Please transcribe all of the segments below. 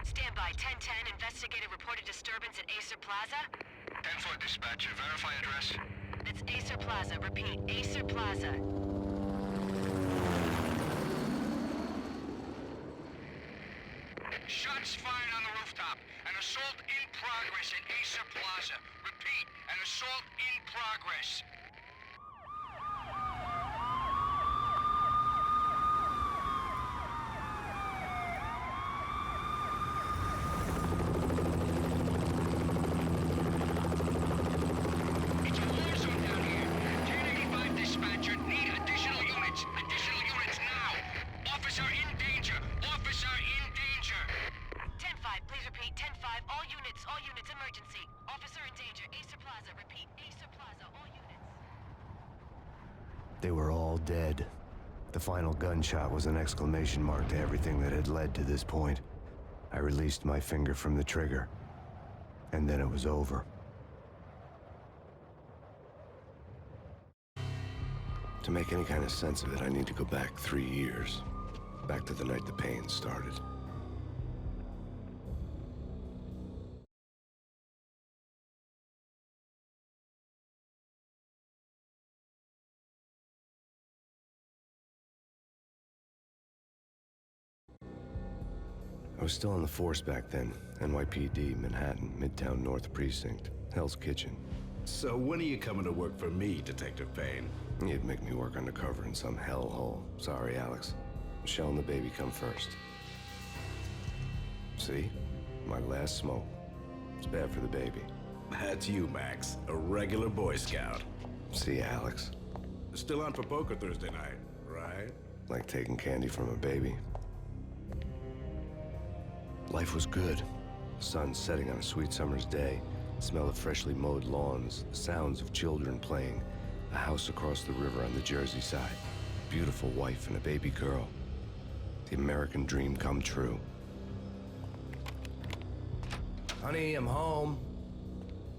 Stand by. 1010, investigated reported disturbance at Acer Plaza. 10-4 dispatcher, verify address. That's Acer Plaza. Repeat, Acer Plaza. Shots fired on the rooftop. An assault in progress at Acer Plaza. Repeat, an assault in progress. It's a war zone down here. 1085 dispatcher, need additional units. Additional units now. Officer in danger. Officer in danger. 10-5, please repeat. 10-5, all units, emergency. Officer in danger. Acer Plaza. Repeat, Acer Plaza, all units. They were all dead. The final gunshot was an exclamation mark to everything that had led to this point. I released my finger from the trigger, and then it was over. To make any kind of sense of it, I need to go back 3 years. Back to the night the Payne started. I was still on the force back then. NYPD, Manhattan, Midtown North Precinct, Hell's Kitchen. So when are you coming to work for me, Detective Payne? You'd make me work undercover in some hellhole. Sorry, Alex. Michelle and the baby come first. See? My last smoke. It's bad for the baby. That's you, Max. A regular Boy Scout. See, Alex? Still on for poker Thursday night, right? Like taking candy from a baby. Life was good. The sun setting on a sweet summer's day. The smell of freshly mowed lawns. The sounds of children playing. A house across the river on the Jersey side. A beautiful wife and a baby girl. The American dream come true. Honey, I'm home.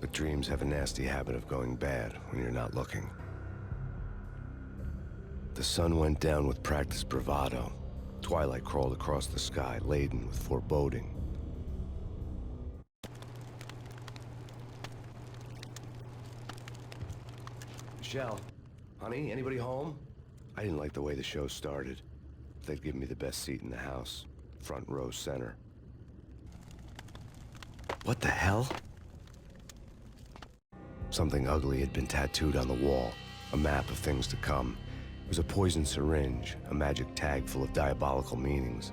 But dreams have a nasty habit of going bad when you're not looking. The sun went down with practiced bravado. Twilight crawled across the sky, laden with foreboding. Michelle, honey, anybody home? I didn't like the way the show started. They'd give me the best seat in the house, front row center. What the hell? Something ugly had been tattooed on the wall, a map of things to come. It was a poison syringe, a magic tag full of diabolical meanings.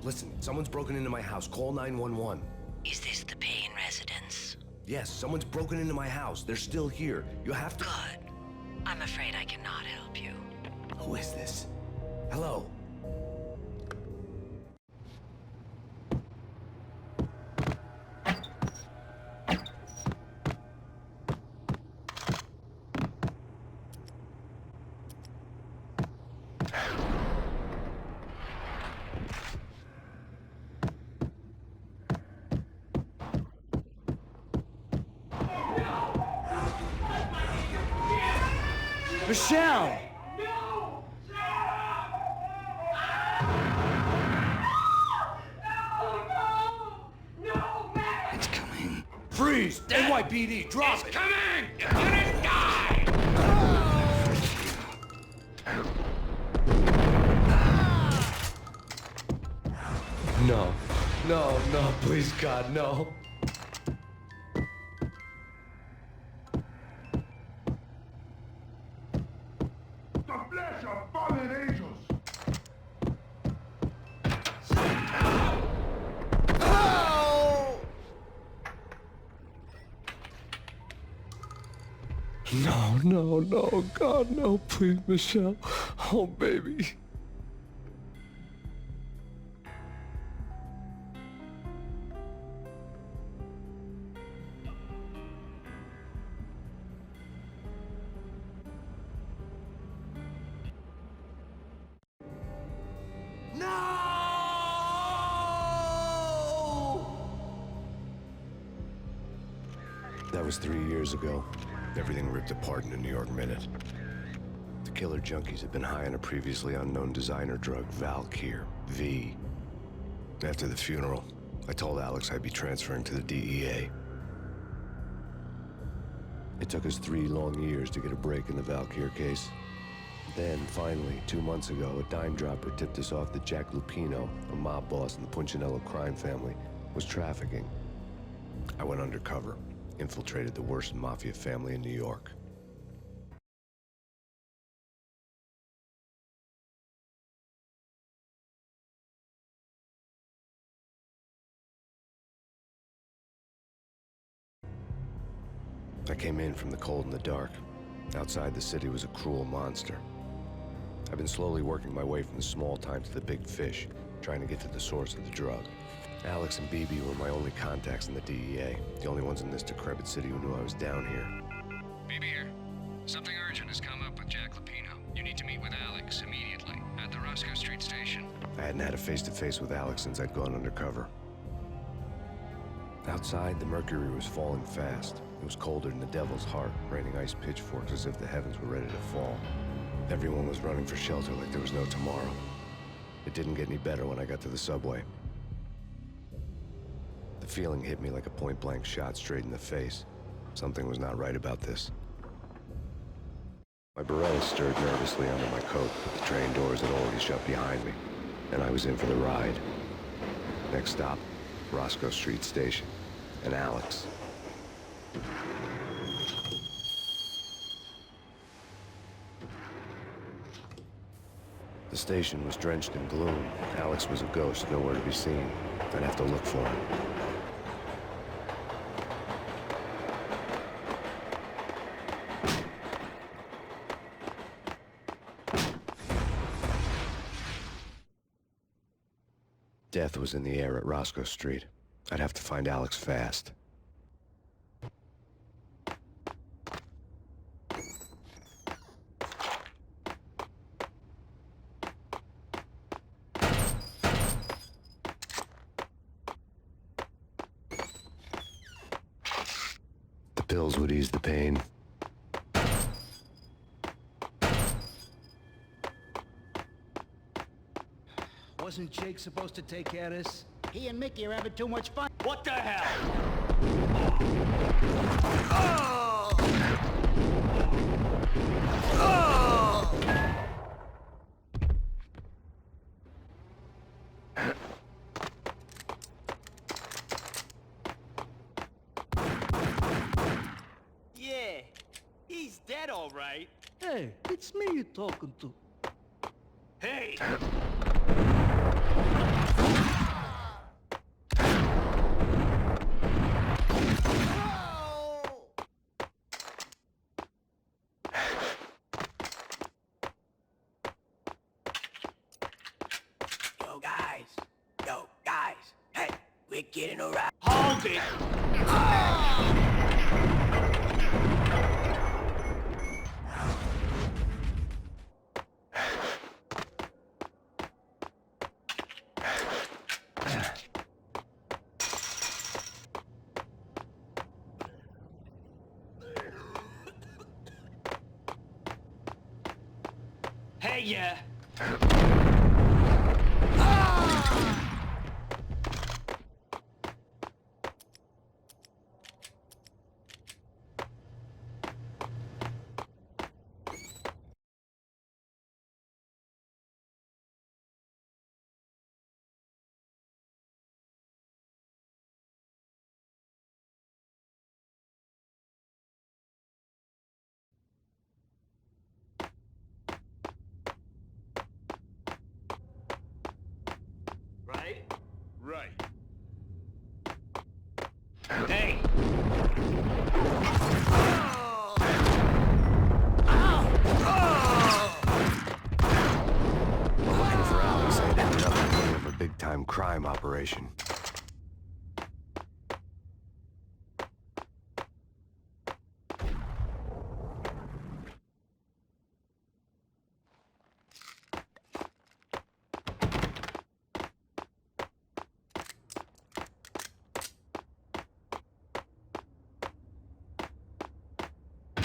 Listen, someone's broken into my house. Call 911. Is this the Payne residence? Yes, someone's broken into my house. They're still here. You have to... Good. I'm afraid I cannot help you. Who is this? Hello? Michelle! No! No, Max! It's coming. Freeze! NYPD, drop it! Coming! You're gonna die! No. No, no, please, God, no. The flesh of fallen angels! No, no, no, God, no, please, Michelle. Oh, baby. No! was 3 years ago. Everything ripped apart in a New York minute. The killer junkies had been high on a previously unknown designer drug, Valkyr, V. After the funeral, I told Alex I'd be transferring to the DEA. It took us 3 long years to get a break in the Valkyr case. Then, finally, 2 months ago, a dime dropper tipped us off that Jack Lupino, a mob boss in the Punchinello crime family, was trafficking. I went undercover, infiltrated the worst mafia family in New York. I came in from the cold and the dark. Outside, the city was a cruel monster. I've been slowly working my way from the small time to the big fish, trying to get to the source of the drug. Alex and BB were my only contacts in the DEA, the only ones in this decrepit city who knew I was down here. BB here. Something urgent has come up with Jack Lupino. You need to meet with Alex immediately at the Roscoe Street station. I hadn't had a face-to-face with Alex since I'd gone undercover. Outside, the mercury was falling fast. It was colder than the devil's heart, raining ice pitchforks as if the heavens were ready to fall. Everyone was running for shelter like there was no tomorrow. It didn't get any better when I got to the subway. The feeling hit me like a point-blank shot straight in the face. Something was not right about this. My Beretta stirred nervously under my coat, but the train doors had already shut behind me, and I was in for the ride. Next stop, Roscoe Street Station, and Alex. The station was drenched in gloom. Alex was a ghost, nowhere to be seen. I'd have to look for him. Death was in the air at Roscoe Street. I'd have to find Alex fast. The pills would ease the pain. Wasn't Jake supposed to take care of this? He and Mickey are having too much fun. What the hell? Yeah, he's dead, all right. Hey, it's me you're talking to. Hey! Yo, guys, hey, we're getting around. Hold it! Hey, yeah! Right? Right. Hey! While looking for Alex, I had ended up in the middle of a big-time crime operation.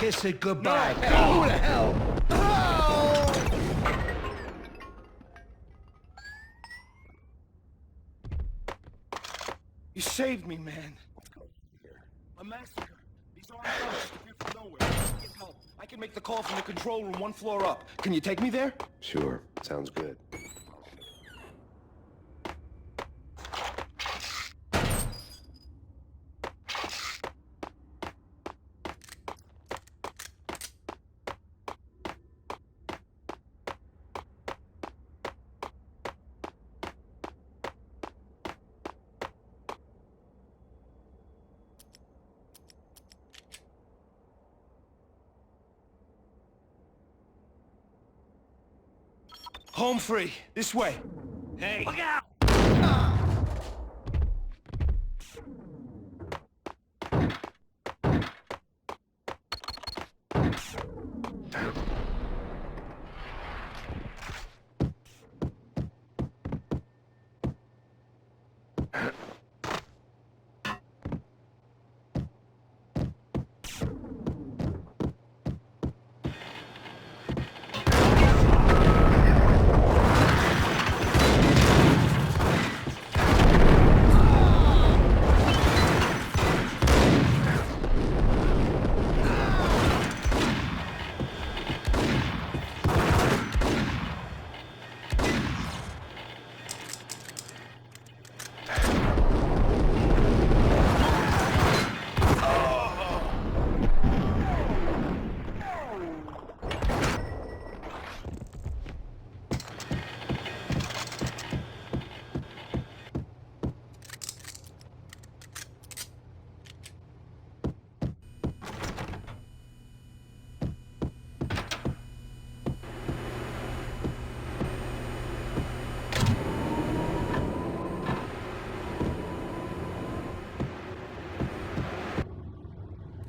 kiss it goodbye. Go to hell! You saved me, man. A massacre. These armed thugs just appeared from nowhere. Get help. I can make the call from the control room 1 floor up. Can you take me there? Sure, sounds good. Home free. This way. Hey. Look out!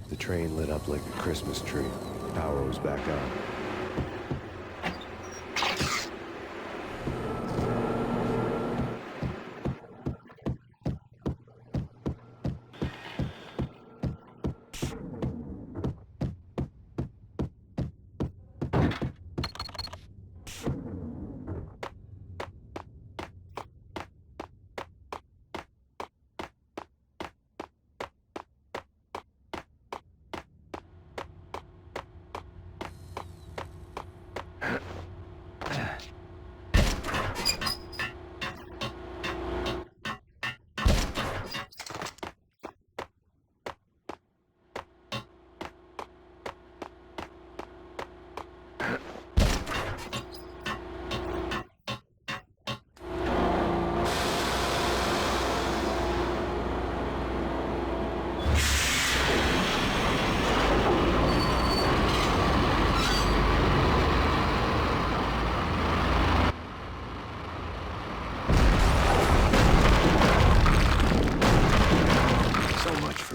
The train lit up like a Christmas tree. Power was back on.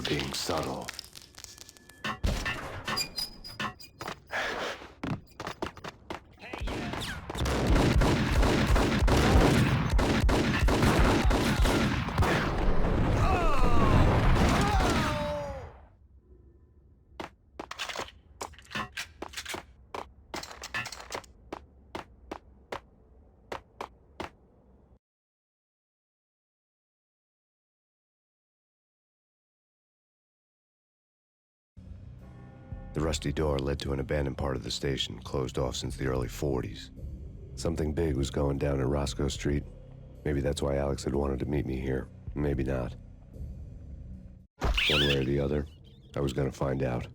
Being subtle. The rusty door led to an abandoned part of the station, closed off since the early 40s. Something big was going down at Roscoe Street. Maybe that's why Alex had wanted to meet me here. Maybe not. One way or the other, I was gonna find out.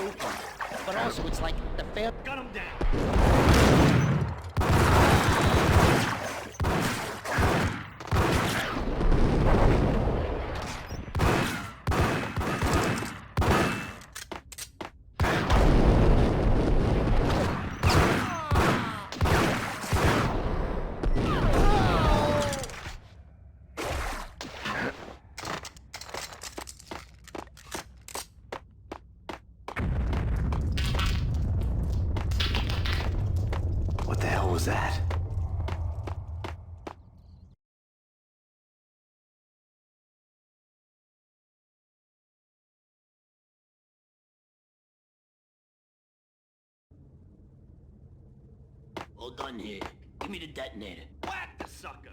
spooky. But also, it's like the fair... Gun him down. What the hell was that? All done here. Give me the detonator. Whack the sucker.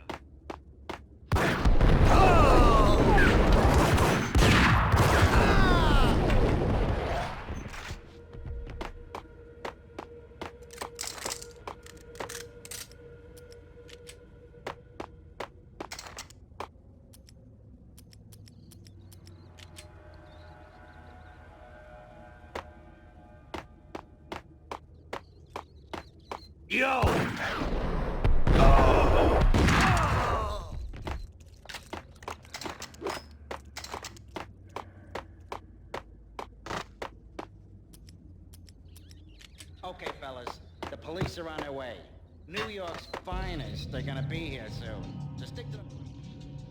Yo! Okay, fellas. The police are on their way. New York's finest. They're gonna be here soon. So stick to the...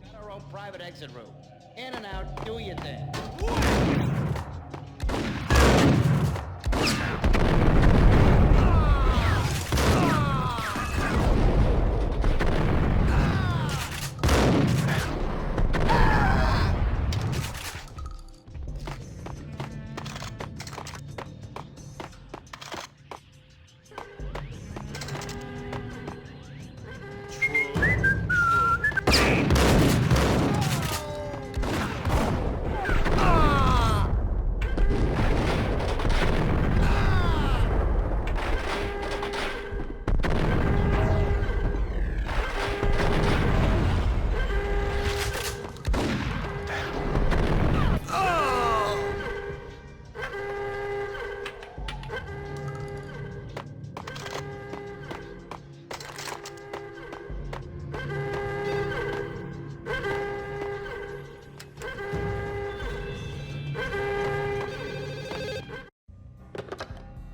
Got our own private exit route. In and out, do your thing.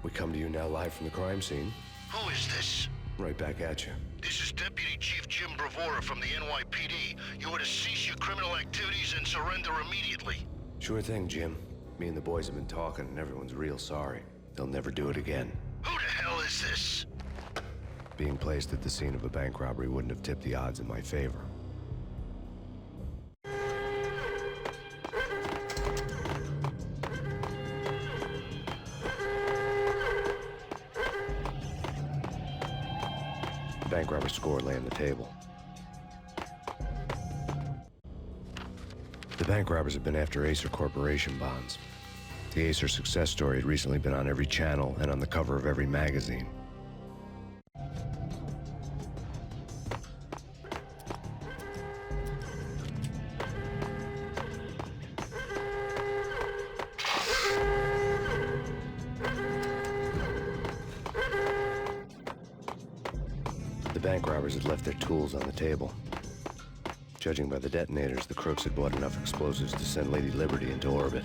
We come to you now live from the crime scene. Who is this? Right back at you. This is Deputy Chief Jim Bravura from the NYPD. You are to cease your criminal activities and surrender immediately. Sure thing, Jim. Me and the boys have been talking, and everyone's real sorry. They'll never do it again. Who the hell is this? Being placed at the scene of a bank robbery wouldn't have tipped the odds in my favor. The bank robber's score lay on the table. The bank robbers have been after Acer Corporation bonds. The Acer success story had recently been on every channel and on the cover of every magazine. The bank robbers had left their tools on the table. Judging by the detonators, the crooks had bought enough explosives to send Lady Liberty into orbit.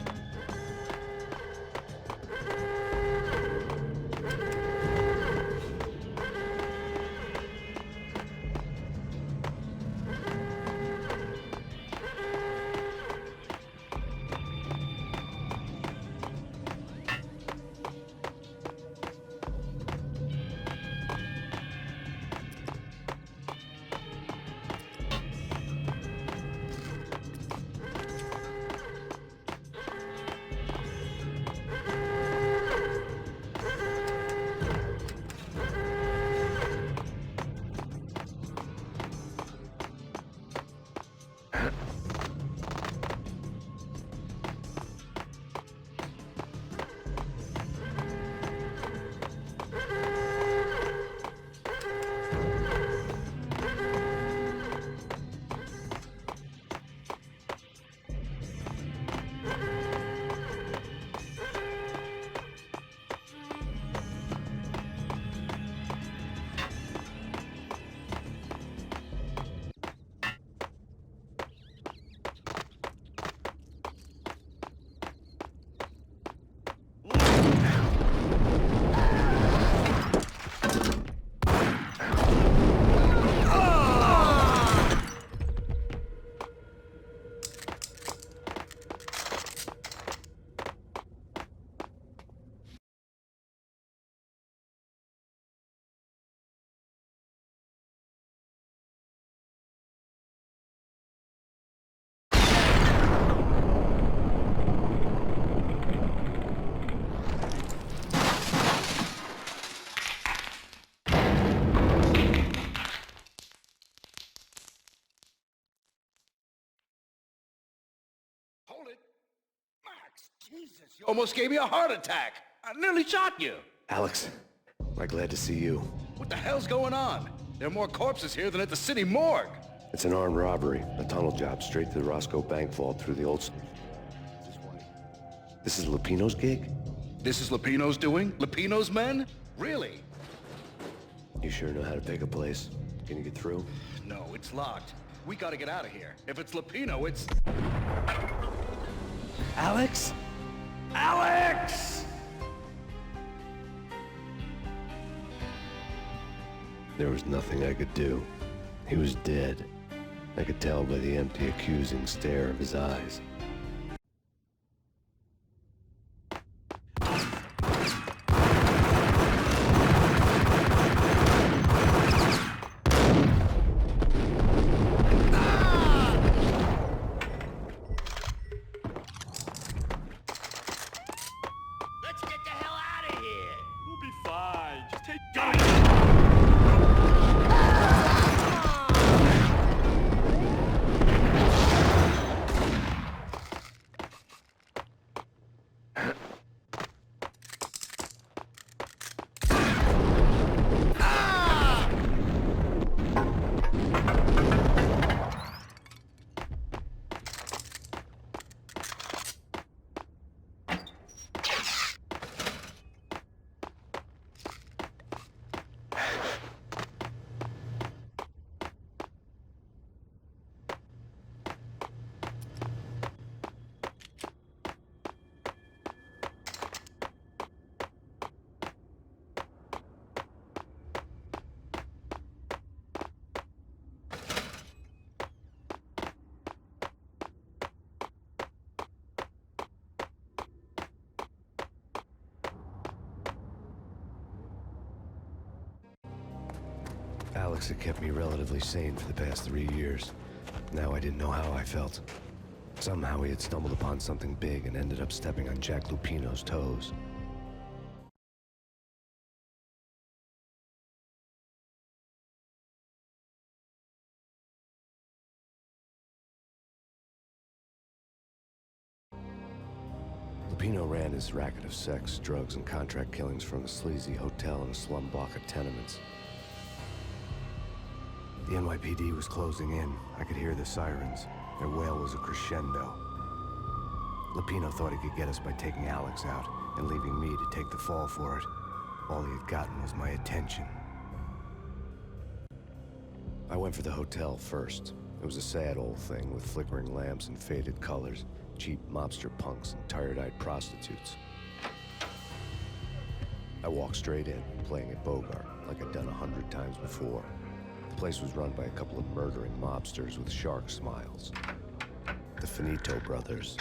Jesus, you almost gave me a heart attack. I nearly shot you. Alex, am I glad to see you? What the hell's going on? There are more corpses here than at the city morgue. It's an armed robbery, a tunnel job straight to the Roscoe Bank vault through the old... This is Lupino's gig? This is Lupino's doing? Lupino's men? Really? You sure know how to pick a place? Can you get through? No, it's locked. We gotta get out of here. If it's Lupino, it's... Alex? Alex! There was nothing I could do. He was dead. I could tell by the empty, accusing stare of his eyes. Let's get the hell out of here! We'll be fine. Just take. Alex had kept me relatively sane for the past 3 years. Now I didn't know how I felt. Somehow he had stumbled upon something big and ended up stepping on Jack Lupino's toes. Lupino ran his racket of sex, drugs, and contract killings from a sleazy hotel in a slum block of tenements. The NYPD was closing in. I could hear the sirens. Their wail was a crescendo. Lupino thought he could get us by taking Alex out and leaving me to take the fall for it. All he had gotten was my attention. I went for the hotel first. It was a sad old thing with flickering lamps and faded colors, cheap mobster punks and tired-eyed prostitutes. I walked straight in, playing at Bogart, like I'd done 100 times before. The place was run by a couple of murdering mobsters with shark smiles. The Finito brothers.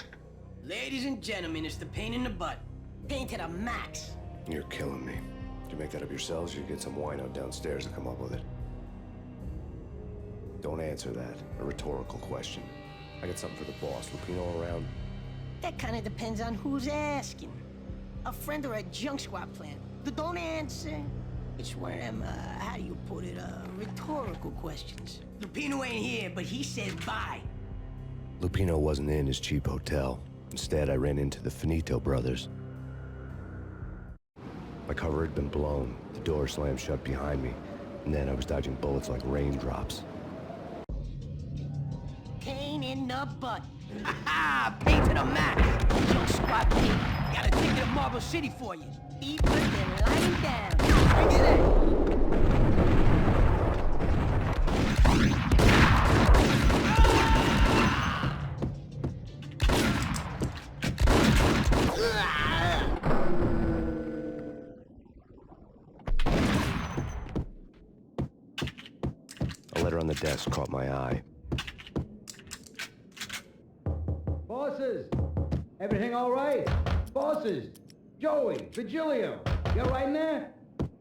Ladies and gentlemen, it's the pain in the butt. Pain to the max. You're killing me. Did you make that up yourselves, or you get some wino downstairs to come up with it? Don't answer that. A rhetorical question. I got something for the boss. Lupino around? That kind of depends on who's asking. A friend or a junk squad plan. Don't answer. It's one of them, how do you put it, rhetorical questions. Lupino ain't here, but he said bye. Lupino wasn't in his cheap hotel. Instead, I ran into the Finito brothers. My cover had been blown. The door slammed shut behind me. And then I was dodging bullets like raindrops. Pain in the butt. Ha ha! Pain to the max. Junk squad pain. Got a ticket to Marble City for you. Deeper than lying down. Bring it in. A letter on the desk caught my eye. Bosses! Everything all right? Bosses! Joey, Virgilio, you all right in there?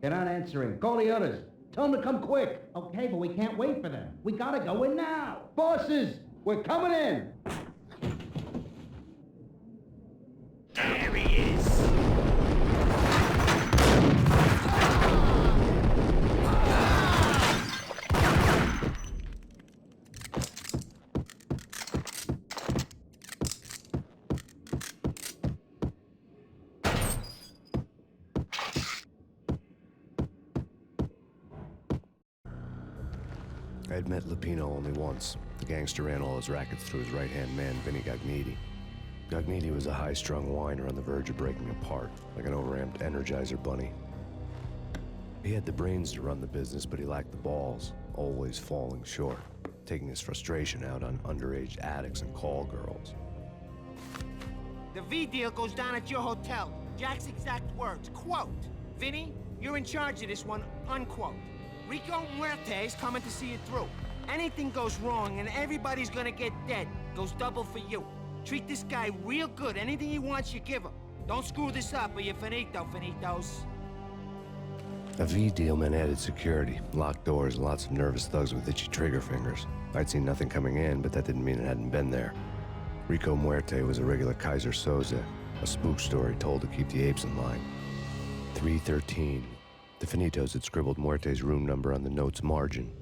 They're not answering. Call the others. Tell them to come quick. Okay, but we can't wait for them. We gotta go in now. Bosses, we're coming in. There he is. I had met Lupino only once. The gangster ran all his rackets through his right-hand man, Vinny Gagniti. Gagniti was a high-strung whiner on the verge of breaking apart, like an overamped Energizer bunny. He had the brains to run the business, but he lacked the balls, always falling short, taking his frustration out on underage addicts and call girls. The V deal goes down at your hotel. Jack's exact words, quote, "Vinny, you're in charge of this one," unquote. Rico Muerte's coming to see it through. Anything goes wrong and everybody's gonna get dead, goes double for you. Treat this guy real good. Anything he wants, you give him. Don't screw this up or you're finito, finitos. A V deal meant added security, locked doors, and lots of nervous thugs with itchy trigger fingers. I'd seen nothing coming in, but that didn't mean it hadn't been there. Rico Muerte was a regular Kaiser Soze, a spook story told to keep the apes in line. 313. The Finitos had scribbled Muerte's room number on the note's margin.